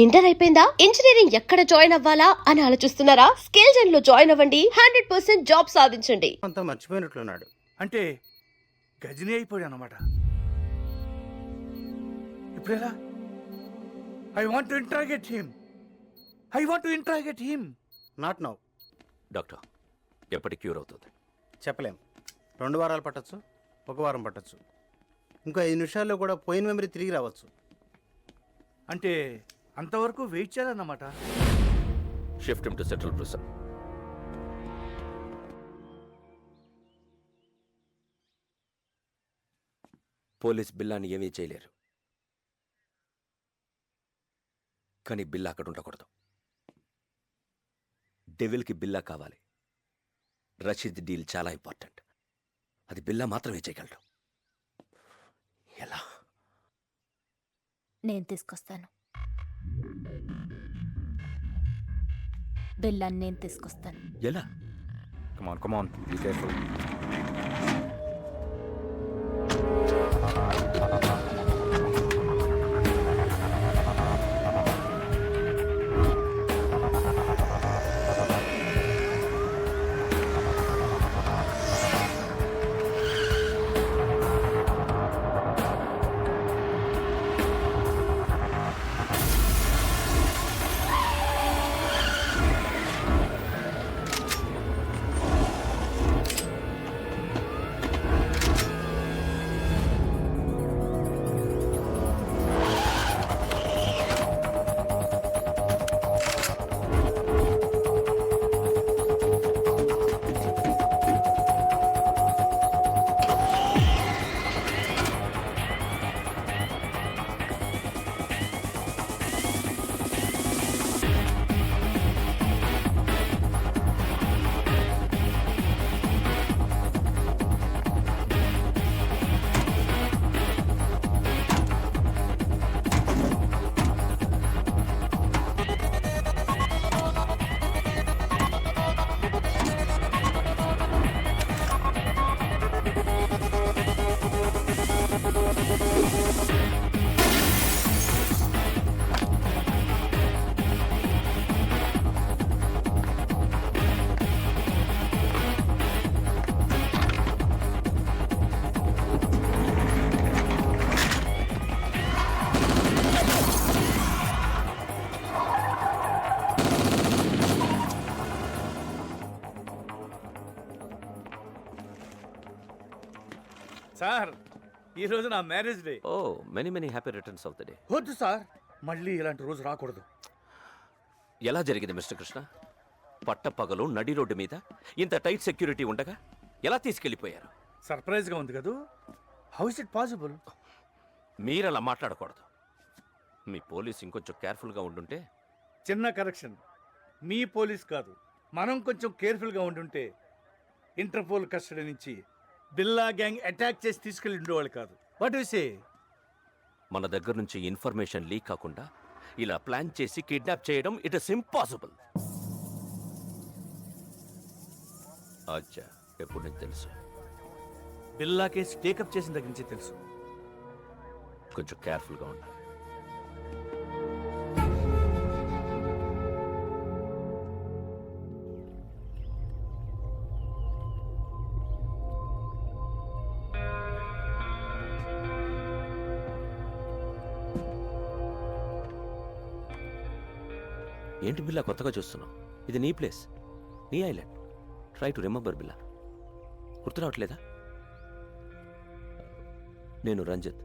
Inter అయిపోయిందా? Engineering ఎక్కడ join అవ్వాలా అని ఆలోచిస్తున్నారా? స్కిల్ జెన్ లో జాయిన్ అవ్వండి. 100% జాబ్ సాధించండి. అంతా మర్చిపోయినట్లున్నాడు. అంటే గజనీ అయిపోయాడు అనమాట. ఇప్పుడు ఎలా? I want to interrogate him. Not now. Doctor, ఎప్పటి క్యూర్ అవుతుంది? చెప్పలేం. 2 వారాలు పట్టచ్చు, 1 వారం పట్టచ్చు, ఇంకో 5 నిమిషాల్లో కూడా పోయిన మెమరీ తిరిగి రావచ్చు. అంటే అంతవరకు వెయిట్ చేయాలన్నమాట. Shift him to central prison. Police బిల్లాని ఏమీ చేయలేరు, కానీ బిల్లా అక్కడ ఉండకూడదు. డెవిల్కి బిల్లా కావాలి. రషీద్ డీల్ చాలా ఇంపార్టెంట్. అది బిల్లా మాత్రమే చేయగలడు. ఎలా? నేను తీసుకొస్తాను. బిల్లాన్ని నేను తీసుకొస్తాను. ఎలా? Come on, be careful. Sir, ఈ రోజు నా marriage day. Oh, many happy returns of the day. వద్దు సార్, మళ్ళీ ఇలాంటి రోజు రాకూడదు. ఎలా జరిగింది మిస్టర్ కృష్ణ? పట్టపగలు నడి రోడ్డు మీద ఇంత టైట్ సెక్యూరిటీ ఉండగా ఎలా తీసుకెళ్లిపోయారు? సర్ప్రైజ్ గా ఉంది కదూ. How is it possible? మీరలా మాట్లాడకూడదు. మీ పోలీస్ ఇంకొంచెం కేర్ఫుల్గా ఉండుంటే. చిన్న కరెక్షన్. మీ పోలీస్ కాదు, మనం కొంచెం కేర్ఫుల్గా ఉండుంటే ఇంటర్పోల్ కస్టడీ నుంచి బిల్లా గ్యాంగ్ అటాక్ చేసి తీసుకెళ్ళి ఉండేవాళ్ళు కాదు. What you say? మన దగ్గర నుంచి ఇన్ఫర్మేషన్ లీక్ కాకుండా ఇలా ప్లాన్ చేసి కిడ్నాప్ చేయడం ఇట్ ఇస్ ఇంపాసిబుల్. అచ్చా, ఎప్పుడు నీకు తెలుసు? బిల్లా కేసు టేకప్ చేసిన దగ్గర నుంచి తెలుసు. కొంచెం కేర్ఫుల్గా ఉండాలి. ఏంటి బిల్లా కొత్తగా చూస్తున్నావు? ఇది నీ ప్లేస్, నీ ఐలాండ్. ట్రై టు రిమెంబర్ బిల్లా. గుర్తు రావట్లేదా? నేను రంజిత్,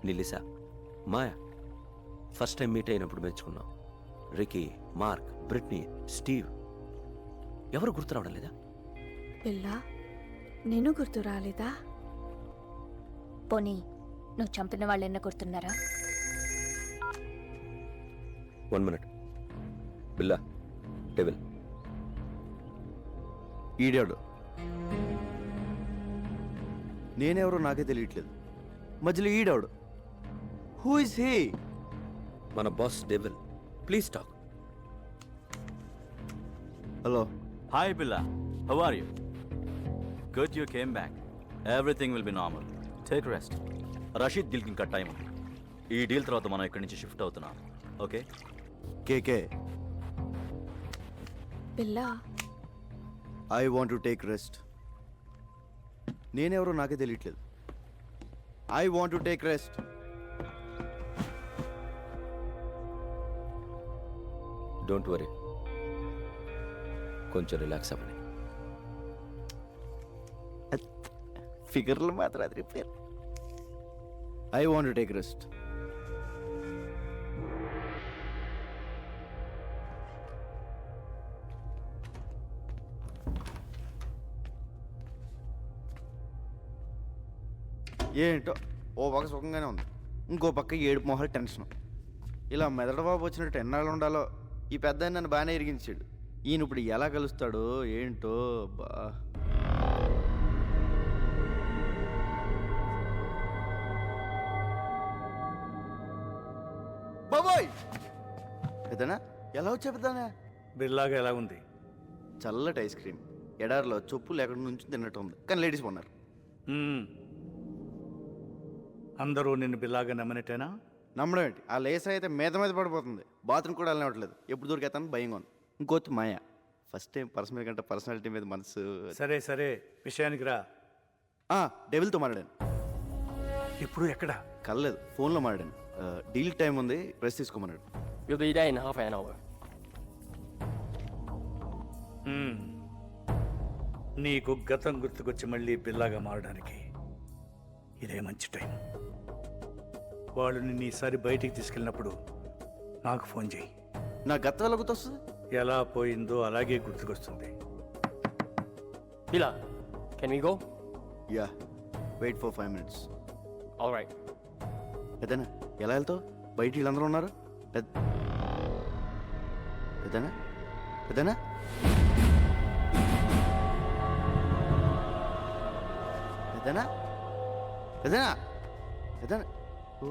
నిలిసా, మాయా ఫస్ట్ టైం మీట్ అయినప్పుడు మెచ్చుకున్నాం. Ricky, Mark, Britney, Steve. ఎవరు గుర్తు రావడం లేదా? పిల్లా, నేను గుర్తు రాలేదా? పోనీ నువ్వు చంపిన వాళ్ళు ఎన్న గుర్తున్నారా? 1 minute. బిల్లా, డెవిల్. ఈడాడు. నేనెవరో నాకే తెలియట్లేదు. మధ్యలో ఈడాడు. Who is he? మన boss devil. Please talk. Hello. Hi Billa, how are you? Good you came back. Everything will be normal. Take rest. Rasheed డీల్కి ఇంకా టైం ఉంది. ఈ డీల్ తర్వాత మనం ఇక్కడి నుంచి షిఫ్ట్ అవుతున్నాం. Okay? కేకే పిల్ల I want to take rest. నేనెవరో నాకే తెలియట్లేదు. I want to take rest. Don't worry, కొంచెం రిలాక్స్ అవ్వండి. ఫిగర్లు మాత్రం అది repair. I want to take rest. ఏంటో ఓ పక్క సుఖంగానే ఉంది, ఇంకో పక్క ఏడుపు మొహాలు టెన్షన్. ఇలా మెదడు బాబు వచ్చినట్టు ఎన్నాళ్ళు ఉండాలో. ఈ పెద్ద నన్ను బాగానే ఇరిగించాడు. ఈయన ఇప్పుడు ఎలా కలుస్తాడో ఏంటో బా. బాబోయ్ పెద్దనా, ఎలా వచ్చా పెద్దనా? బిల్లాగా ఎలా ఉంది? చల్లటి ఐస్ క్రీమ్, ఎడారిలో చొప్పులు ఎక్కడి నుంచి తిన్నట్టు ఉంది, కానీ లేడీస్ ఉన్నారు. మ్మ్. అందరూ నిన్ను బిల్లాగా నమ్మనట్టేనా? నమ్మడం ఏంటి, ఆ లేస్ అయితే మీద మీద పడిపోతుంది. బాత్రూమ్ కూడా వెళ్ళనివ్వట్లేదు, ఎప్పుడు దొరికేతాను భయంగా ఉంది. ఇంకోటి మాయ, ఫస్ట్ టైం పర్సనల్ కంటే పర్సనాలిటీ మీద మనసు. సరే సరే, విషయానికి రా. డెవిల్తో మాట్లాడాను. ఇప్పుడు ఎక్కడ? కలలేదు, ఫోన్లో మాట్లాడాను. డీల్ టైం ఉంది, రెస్ట్ తీసుకోమన్నాడు. You'll be there in half an hour. మ్మ్. నీకు గతం గుర్తుకొచ్చి మళ్ళీ బిల్లాగా మారడానికి ఇదే మంచి టైం. వాళ్ళు నిన్ను ఈసారి బయటికి తీసుకెళ్ళినప్పుడు నాకు ఫోన్ చేయి. నా గత ఎలా గుర్తొస్తుంది? ఎలా పోయిందో అలాగే గుర్తుకొస్తుంది. Bila, can we go? Yeah, wait for 5 minutes. All right. పెద్దనా ఎలా వెళ్తావు? బయట వీళ్ళందరూ ఉన్నారు. పెద్దనా పెద్దనా పెద్దనా పెద్దనా పెద్దనా ఓ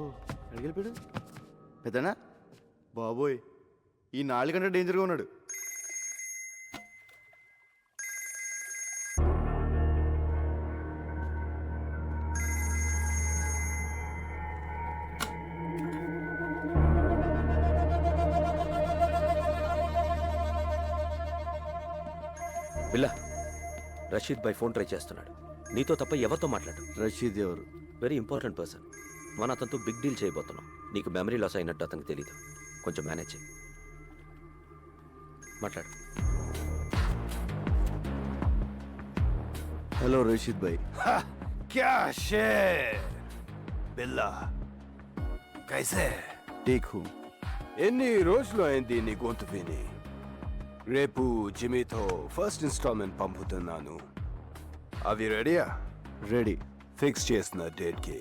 అడిగిపోయాడు. పెద్దనా బాబోయ్, ఈ 4 గంటల డేంజర్గా ఉన్నాడు. బిల్లా, రషీద్ బై ఫోన్ ట్రై చేస్తున్నాడు. నీతో తప్ప ఎవరితో మాట్లాడు. రషీద్ ఎవరు? Very important person. మన అతనితో బిగ్ డీల్ చేయబోతున్నాం. నీకు మెమరీ లాస్ అయినట్టు అతనికి తెలీదు. కొంచెం మేనేజ్ చేయి. మాట్లాడు. హలో రషీద్ భాయ్. क्या शेर బిల్లా కైసే? Take who. ఎన్ని రోజులు అయింది నీ గొంతు విని? రేపు జిమీతో ఫస్ట్ ఇన్స్టాల్మెంట్ పంపుతున్నాను. అవి రెడీయా? రెడీ. ఫిక్స్ చేసిన డేట్కి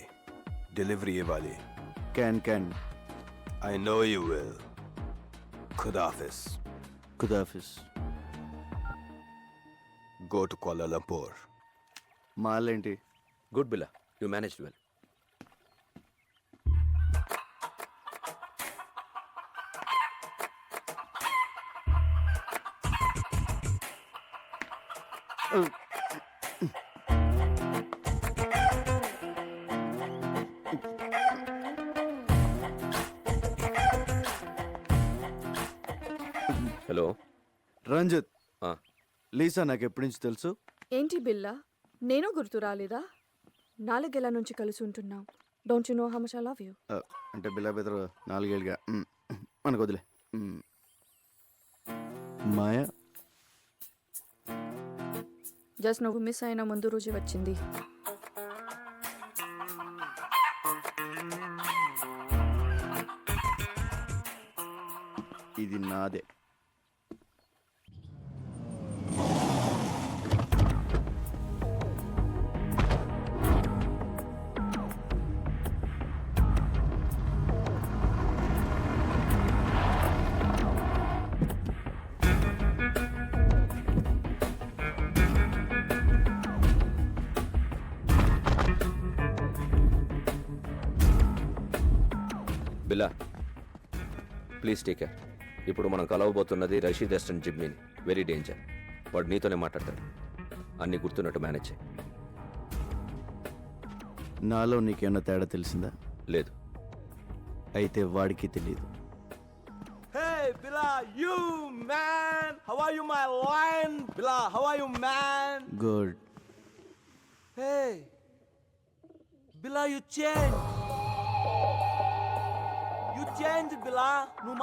డెలివరీ ఇవ్వాలి. క్యాన్. I know you will. ఖుదాఫిస్. ఖుదాఫిస్. Go to Kuala Lumpur. మాలేంటి? Good Billa, you manage well. Hello Ranjith. ఆ, లీసా నాకు ఎప్పటి నుంచి తెలుసు. ఏంటి బిల్లా, నేను గుర్తు రాలేదా? 4 ఏళ్ల నుంచి కలిసి ఉంటున్నాం. Don't you know how much I love you? అంటే బిల్లా బెదరు 4 ఏళ్ళుగా. మనకు వదిలే. మాయా జస్ట్ నువ్వు మిస్ అయిన ముందు రోజు వచ్చింది. ఇది నాదే. బిల్లా, ప్లీజ్ టేక్ కేర్. ఇప్పుడు మనం కలవబోతున్నది రషీద్ అసిస్టెంట్ జిమ్మీని. Very danger. వాడు నీతోనే మాట్లాడతాడు. అన్నీ గుర్తున్నట్టు మేనేజ్ చేయి. నాలో నీకేమన్నా తేడా తెలిసిందా? లేదు. అయితే వాడికి తెలియదు. Bila, you man. How are you, my lion? Bila, how are you, man? Good. Hey, Bila, you changed. You changed, Bila. నువ్వు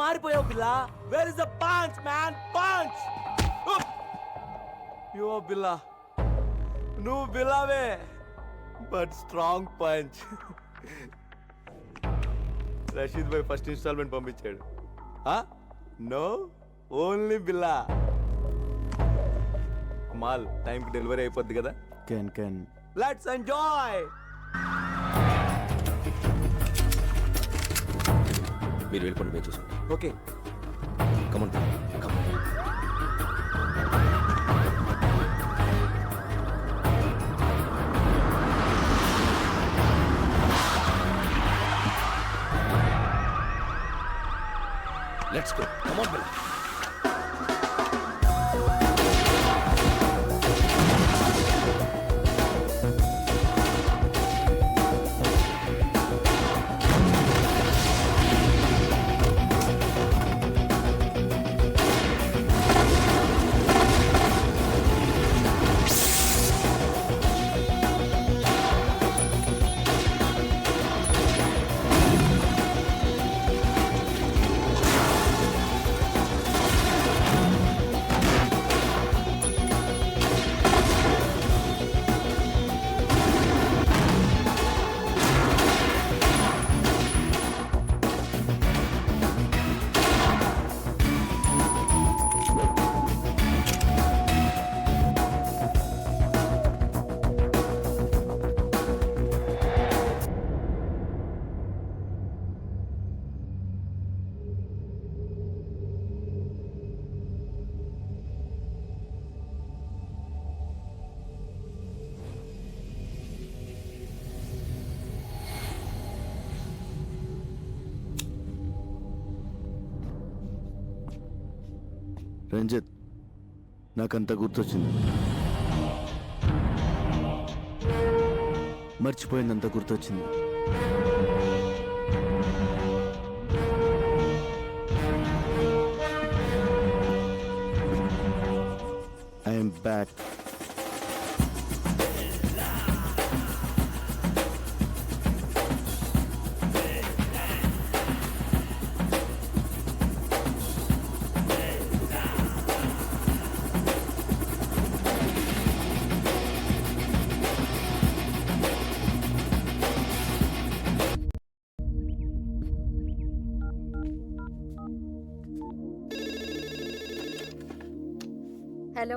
మారిపోయావు, Bila. Where is the punch, man? Punch. You are Bila. నువ్వు బిలావే, but strong punch. Rasheed bhai first installment పంపించాడు. No, only Billa. మాల్ టైంకి delivery అయిపోద్ది కదా. కెన్ let's enjoy. మీరు వెళ్ళిపోండి, మేము చూసుకుంటాం. Okay. Come on come on. Let's go. Come on, Bill. Ranjith, నాకంతా గుర్తొచ్చింది. మర్చిపోయిందంతా గుర్తొచ్చింది. I'm back. Hello.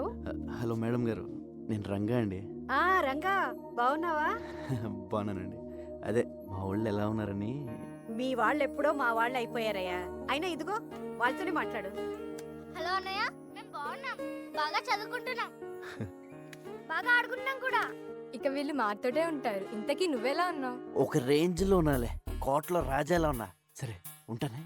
Hello madam గారు, నేను రంగా అండి. రంగా, బాగున్నావా? బాగున్నానండి. అదే మా వాళ్ళు ఎలా ఉన్నారని. మీ వాళ్ళు ఎప్పుడో మా వాళ్ళు అయిపోయారయ్యా. అయినా ఇదిగో వాళ్ళతోనే మాట్లాడు. హలో అన్నయ్య, మేము బాగున్నాం, బాగా చదువుకుంటున్నాం, బాగా ఆడుకుంటున్నాం కూడా. ఇక వీళ్ళు మాతోటే ఉంటారు. ఇంతకీ నువ్వెలా ఉన్నావు? ఒక రేంజ్లో ఉన్నాలే, కోట్లో రాజాలా ఉన్నా. సరే ఉంటానే.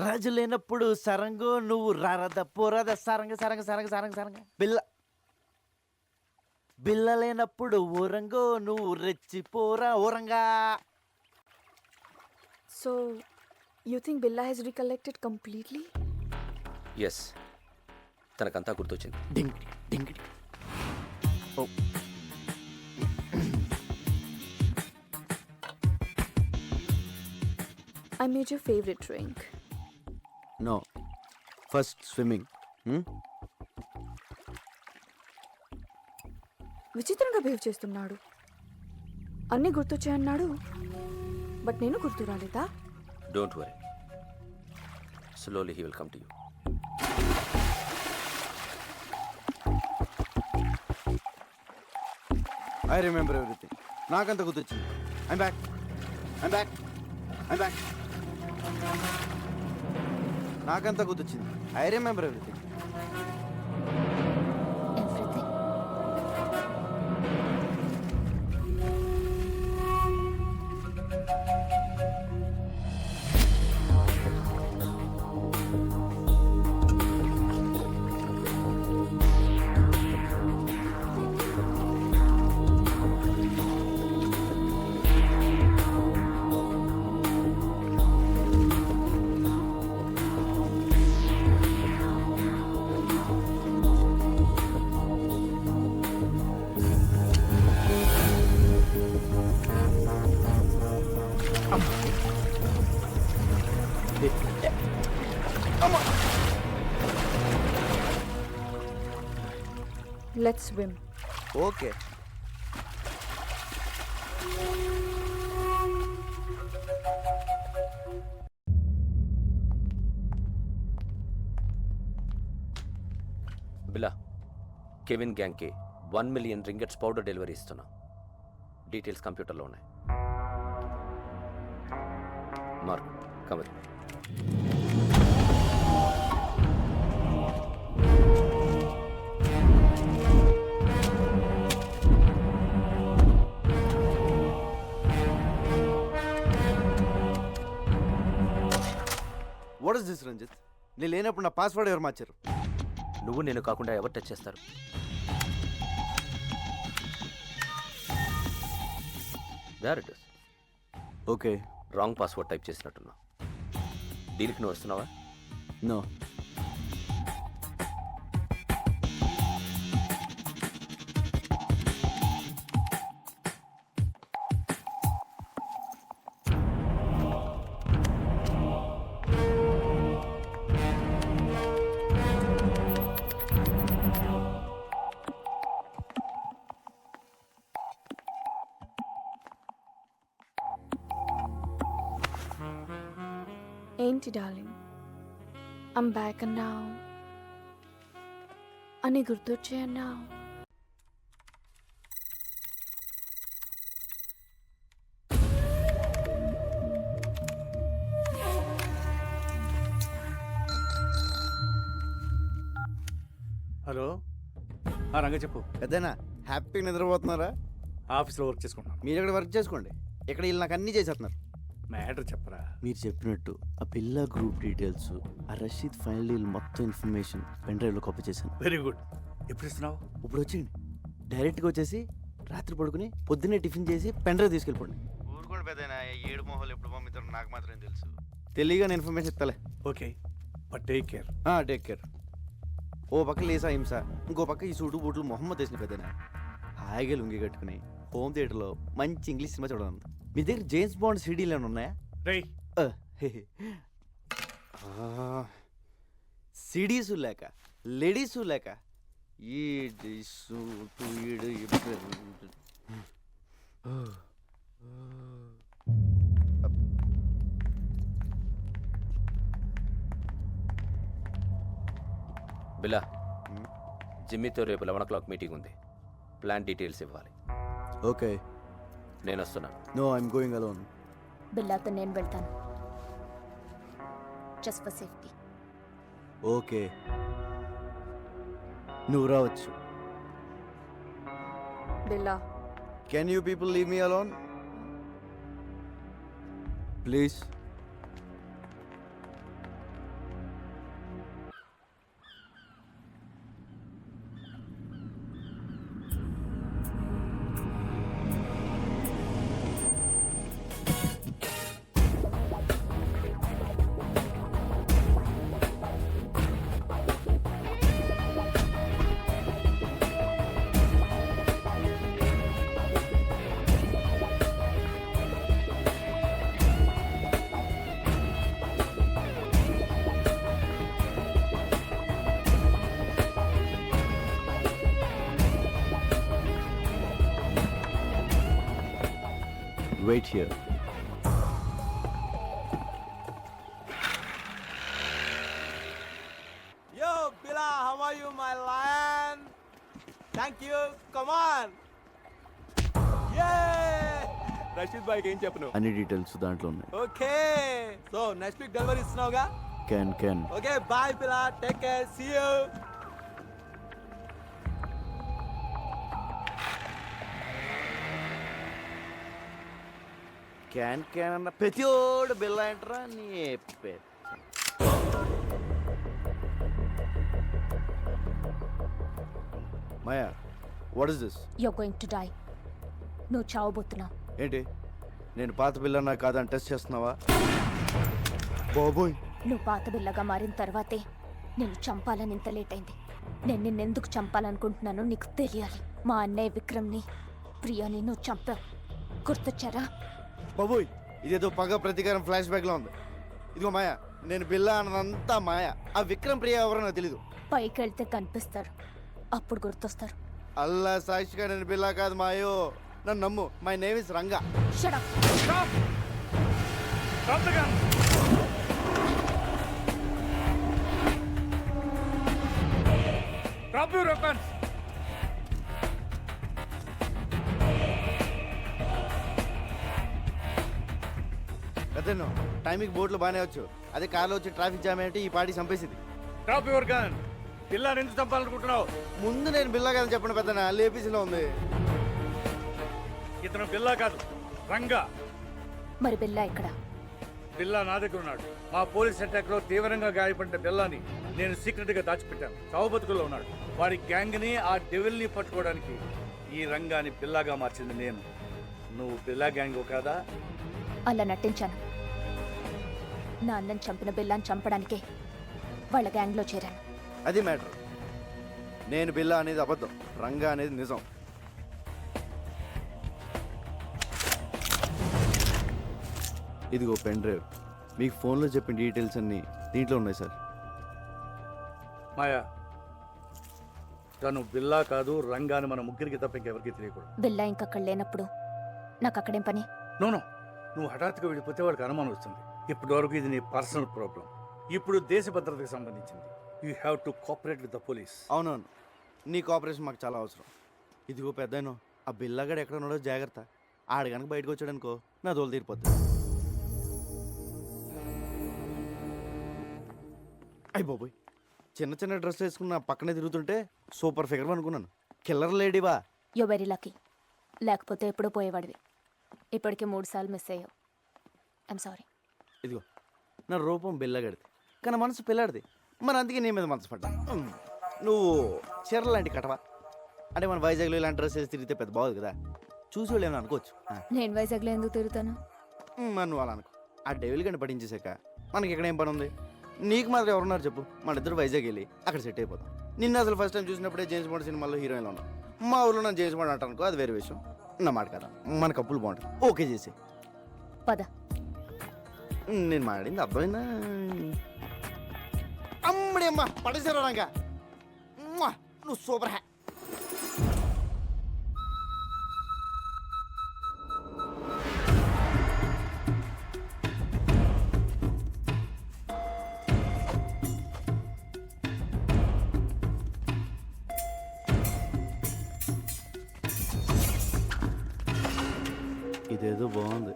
రాజు లేనప్పుడు సరంగు, నువ్వు రారద పోరాద సరంగ సరంగ సరంగ సరంగ సరంగ. బిల్ల లేనప్పుడు ఊరంగో, నువ్వు రెచ్చిపోరా ఊరంగా. So you think Billa has recollected completely? Yes, తనకంతా గుర్తొచ్చింది. డింగిడి డింగిడి. Oh I made your favorite drink. No, first swimming. విచిత్రంగా బిహేవ్ చేస్తున్నాడు. అన్నీ గుర్తొచ్చాయన్నాడు, బట్ నేను గుర్తు రాలేదా? Don't worry, slowly he will come to you. I remember everything. నాకంత గుర్తొచ్చింది. I'm back. నాకంతా గుర్తొచ్చింది. I remember everything. Let's swim. Okay. Billa Kevin గ్యాంగ్కి 1 మిలియన్ రింగెట్స్ పౌడర్ డెలివరీ ఇస్తున్నాం. డీటెయిల్స్ కంప్యూటర్లో ఉన్నాయి. మార్క్ కమర్. What is this Ranjith? నేను లేనప్పుడు నా పాస్వర్డ్ ఎవరు మార్చారు? నువ్వు నేను కాకుండా ఎవరు టచ్ చేస్తారు? There it is. Okay. Wrong password type చేసినట్టున్నా. డీల్కి నువ్వు వస్తున్నావా? నో. ఏంటి డార్లింగ్, ఐమ్ బ్యాక్ అన్నావు అని గుర్తొచ్చే అన్నావు. హలో, రంగ చెప్పు. పెద్దనా హ్యాపీగా నిద్రపోతున్నారా? ఆఫీస్లో వర్క్ చేసుకుంటున్నాను. మీరు ఇక్కడ వర్క్ చేసుకోండి, ఇక్కడ వీళ్ళు నాకు అన్నీ చేసేస్తున్నారు. మ్యాటర్ చెప్పరా. మీరు చెప్పినట్టు ఆ పిల్ల గ్రూప్ డీటెయిల్స్, ఆ రషీద్ ఫైనల్ డీల్ మొత్తం ఇన్ఫర్మేషన్ పెన్ డ్రైవ్లో కాపీ చేశాను. Very good. ఎప్పుడు ఇస్తున్నావు? ఇప్పుడు వచ్చింది. డైరెక్ట్గా వచ్చేసి రాత్రి పడుకుని పొద్దున్నే టిఫిన్ చేసి పెన్ డ్రైవ్ తీసుకెళ్ళిపోండి. ఊరుకోండి పెద్దనా, 7 మొహాలు ఎప్పుడు పంపిస్తారో నాకు మాత్రం తెలుసు. తెలియగానే ఇన్ఫర్మేషన్ ఇస్తాలే. Okay, but take care. Take care. ఓ పక్క లేసా హింస, ఇంకో పక్క ఈ సూటు బూట్లు మొహమ్మద్ వేసిన పెద్దనా హాయిగా లుంగి కట్టుకుని హోమ్ థియేటర్లో మంచి ఇంగ్లీష్ సినిమా చూడాలి. మీ దగ్గర జేమ్స్ బాండ్ సీడీలు ఏమైనా ఉన్నాయా? రై సిడీసు లేక లేడీసు లేక ఈ సూటు ఈడు బిలా, జిమ్మీతో రేపు 11 o'clock మీటింగ్ ఉంది. ప్లాన్ డీటెయిల్స్ ఇవ్వాలి. ఓకే. నేను వస్తున్నాను. No, I'm going alone. బిల్లాతో నేను వెళ్తాను, జస్ట్ ఫర్ సేఫ్టీ. ఓకే, నువ్వు రావచ్చు. Billa, can you people leave me alone please? Wait here. Yo, Bila, how are you, my lion? Thank you. Come on. Yay! Rashid bhai ఏం చెప్పను? అన్ని details దాంట్లో ఉన్నాయి. Okay, so next week delivery ఇస్తున్నావుగా? కెన్. Okay, bye Bila, take care, see you. క్యాన్ అన్న ప్రతిోడు బిల్ల ఏంట్రా నీ Maya, what is this? You are going to die. నువ్వు చావబోతున్నావు. ఏంటి, నేను పాత బిల్లన్నా కాదని టెస్ట్ చేస్తున్నావా? బాబోయ్, నువ్వు పాత బిల్లగా మారిన తర్వాతే నేను చంపాలని ఇంత లేట్ అయింది. నేను నిన్నెందుకు చంపాలనుకుంటున్నానో నీకు తెలియాలి. మా అన్నయ్య విక్రమ్ని, ప్రియాని నువ్వు చంపావు. గుర్తొచ్చారా? బాబోయ్, ఇదేదో పగ ప్రతీకారం ఫ్లాష్ బ్యాక్ లో ఉంది. ఇదిగో మాయా, నేను బిల్ల అన్నదంతా మాయా. ఆ విక్రమ్ ప్రియ ఎవరో నాకు తెలీదు. పైకి వెళ్తే కనిపిస్తారు, అప్పుడు గుర్తొస్తారు. అల్లా సాక్షిగా నేను బిల్లా కాదు మాయో, నన్ను నమ్ము. My name is Ranga. Shut up. Stop! Drop the gun! Drop your weapons! పెద్దను టైంకి బోట్లు బాగానే వచ్చు, అదే కార్లో వచ్చి ట్రాఫిక్ జామ్ ఏంటి ఈ పార్టీ చంపేసింది. Drop your gun! పిల్లని ఎందుకు చంపాలనుకుంటున్నావు? ముందు నేను బిల్లా కాదని చెప్పండి పెద్దనా, లేపీసీలో ఉంది. ఇతను బిల్లా కాదు, రంగా. మరి బిల్లా ఇక్కడ? బిల్లా నా దగ్గర ఉన్నాడు. మా పోలీస్ అటాక్ లో తీవ్రంగా గాయపడిన బిల్లాని నేను సీక్రెట్ గా దాచిపెట్టాను. చావు బతుకుల్లో ఉన్నాడు. వాడి గ్యాంగ్ ని, ఆ డెవిల్ ని పట్టుకోవడానికి ఈ రంగాని బిల్లాగా మార్చింది నేను. నువ్వు బిల్లా గ్యాంగ్ కాదా? అలా నటించాను. నా అన్నని చంపిన బిల్లాని చంపడానికే వాళ్ళ గ్యాంగ్లో చేరాను. అది మ్యాటర్. నేను బిల్లా అనేది అబద్ధం, రంగా అనేది నిజం. ఇదిగో పెన్ డ్రైవ్, మీకు ఫోన్లో చెప్పిన డీటెయిల్స్ అన్నీ దీంట్లో ఉన్నాయి సార్. మాయా, తను బిల్లా కాదు, రంగాని మన ముగ్గురికి తప్ప ఇంకెవరికి తెలియకూడదు. బిల్లా ఇంకక్కడ లేనప్పుడు నాకు అక్కడేం పని? నోనో, నువ్వు హఠాత్తుగా వెళ్ళిపోతే వాడికి అనుమానం వస్తుంది. ఇప్పటి వరకు ఇది నీ పర్సనల్ ప్రాబ్లం. ఇప్పుడు దేశ భద్రతకు సంబంధించింది. You have to cooperate with the police. అవునవును, నీ కోఆపరేషన్ మాకు చాలా అవసరం. ఇదిగో పెద్దను, ఆ బిల్లాగాడు ఎక్కడ ఉన్నాడో జాగ్రత్త. ఆడు కనుక బయటకు వచ్చాడనుకో నా దోలు తీరిపోద్ది. అయ్యి బాబోయ్, చిన్న చిన్న డ్రెస్ వేసుకున్న పక్కనే తిరుగుతుంటే సూపర్ ఫిగర్ అనుకున్నాను. కిల్లర్ లేడీవా? You very lucky. లేకపోతే ఎప్పుడో పోయేవాడివి. ఇప్పటికే 3 సార్లు మిస్ అయ్యావు. I'm sorry. ఇదిగో నా రూపం బిల్లగాడిది, కానీ మనసు పిల్లాడిది. మరి అందుకే నీ మీద మనసు పడ్డా. నువ్వు చీరలు లాంటి కటవా? అంటే మన వైజాగ్లో ఇలాంటి డ్రెస్ వేసి తిరిగితే పెద్ద బాగుంది కదా, చూసి వాళ్ళు ఏమైనా అనుకోవచ్చు. నేను వైజాగ్లో ఎందుకు తిరుగుతాను? మరి నువ్వు అలా అనుకో. ఆ డెవిల్ గంట పట్టించేసాక మనకి ఇక్కడ ఏం పని ఉంది? నీకు మాత్రం ఎవరున్నారు చెప్పు? మన ఇద్దరు వైజాగ్ వెళ్ళి అక్కడ సెట్ అయిపోతాం. నిన్న అసలు ఫస్ట్ టైం చూసినప్పుడే జేమ్స్ బాండ్ సినిమాలో హీరోయిన్లో ఉన్నాం. మా ఊళ్ళో నన్ను జేమ్స్ బాండ్ అంటానుకో, అది వేరే విషయం. నా మాట కదా, మన కప్పులు బాగుంటుంది. ఓకే చేసి పద. నేను మాట్లాడింది అర్థమైందా? అమ్మడి అమ్మ పడేసారా రంగా, నువ్వు సూపర్ హ్యా. ఇదేదో బాగుంది.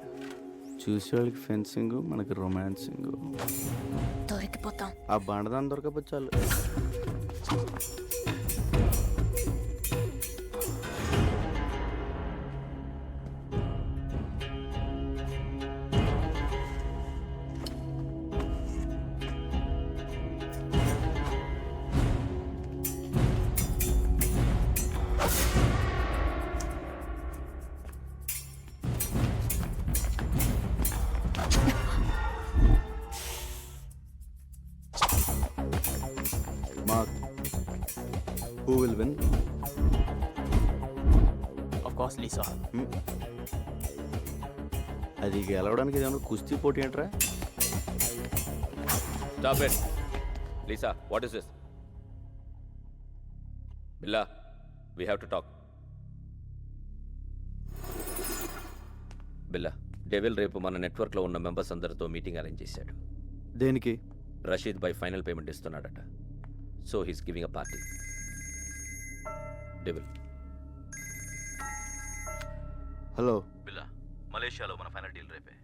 చూసేవాళ్ళకి ఫెన్సింగ్, మనకి రొమాన్సింగ్. దొరికిపోతాం. ఆ బండదాన్ని దొరకపోతే చాలు. Mark, who will win? Of course, Lisa. అది గెలవడానికి ఏదైనా కుస్తీ పోటీ ఏంట్రా? Stop it. Lisa, what is this? Billa, we have to talk. Billa, devil రేపు మన నెట్వర్క్లో ఉన్న మెంబర్స్ అందరితో మీటింగ్ అరేంజ్ చేశాడు. దేనికి? రషీద్ బై ఫైనల్ పేమెంట్ ఇస్తున్నాడట. So he's giving a party. Devil. Hello Billa, మలేషియాలో మన ఫైనల్ డీల్ రేపే.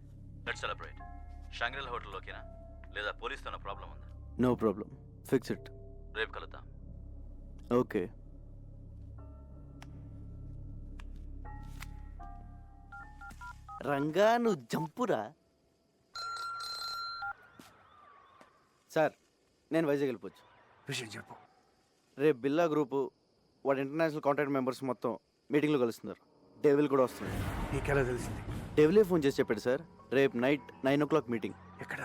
Let's celebrate. షాంగ్రిలా హోటల్లోకేనా, లేదా పోలీస్తో ప్రాబ్లం ఉందా? No problem, fix it. రేపు కలుద్దాం. ఓకే. రంగా నువ్వు జంపురా. సార్, నేను వైజాగ్ వెళ్ళిపోవచ్చు. విషయం చెప్పు. రేపు బిల్లా గ్రూపు వాడి ఇంటర్నేషనల్ కాంటాక్ట్ మెంబర్స్ మొత్తం మీటింగ్లో కలుస్తున్నారు. డెవిల్ కూడా వస్తున్నాడు. నీకెలా తెలిసింది? డెవిలే ఫోన్ చేసి చెప్పాడు సార్, రేపు నైట్ 9 o'clock మీటింగ్. ఎక్కడ?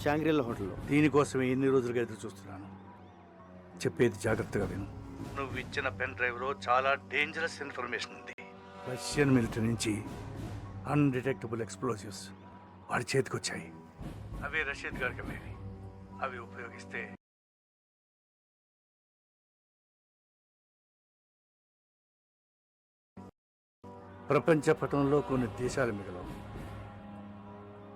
షాంగ్రిలా హోటల్లో. దీనికోసమే ఎన్ని రోజులుగా ఎదురు చూస్తున్నాను. చెప్పేది జాగ్రత్తగా విను. నువ్వు ఇచ్చిన పెన్ డ్రైవ్లో చాలా డేంజరస్ ఇన్ఫర్మేషన్ ఉంది. రష్యన్ మిలిటరీ నుంచి అన్డిటెక్టబుల్ ఎక్స్ప్లోజివ్స్ వాడి చేతికి వచ్చాయి. అవే రషీద్ గారికి అమ్మేవి. అవి ఉపయోగిస్తే ప్రపంచ పటంలో కొన్ని దేశాలు మిగలవు.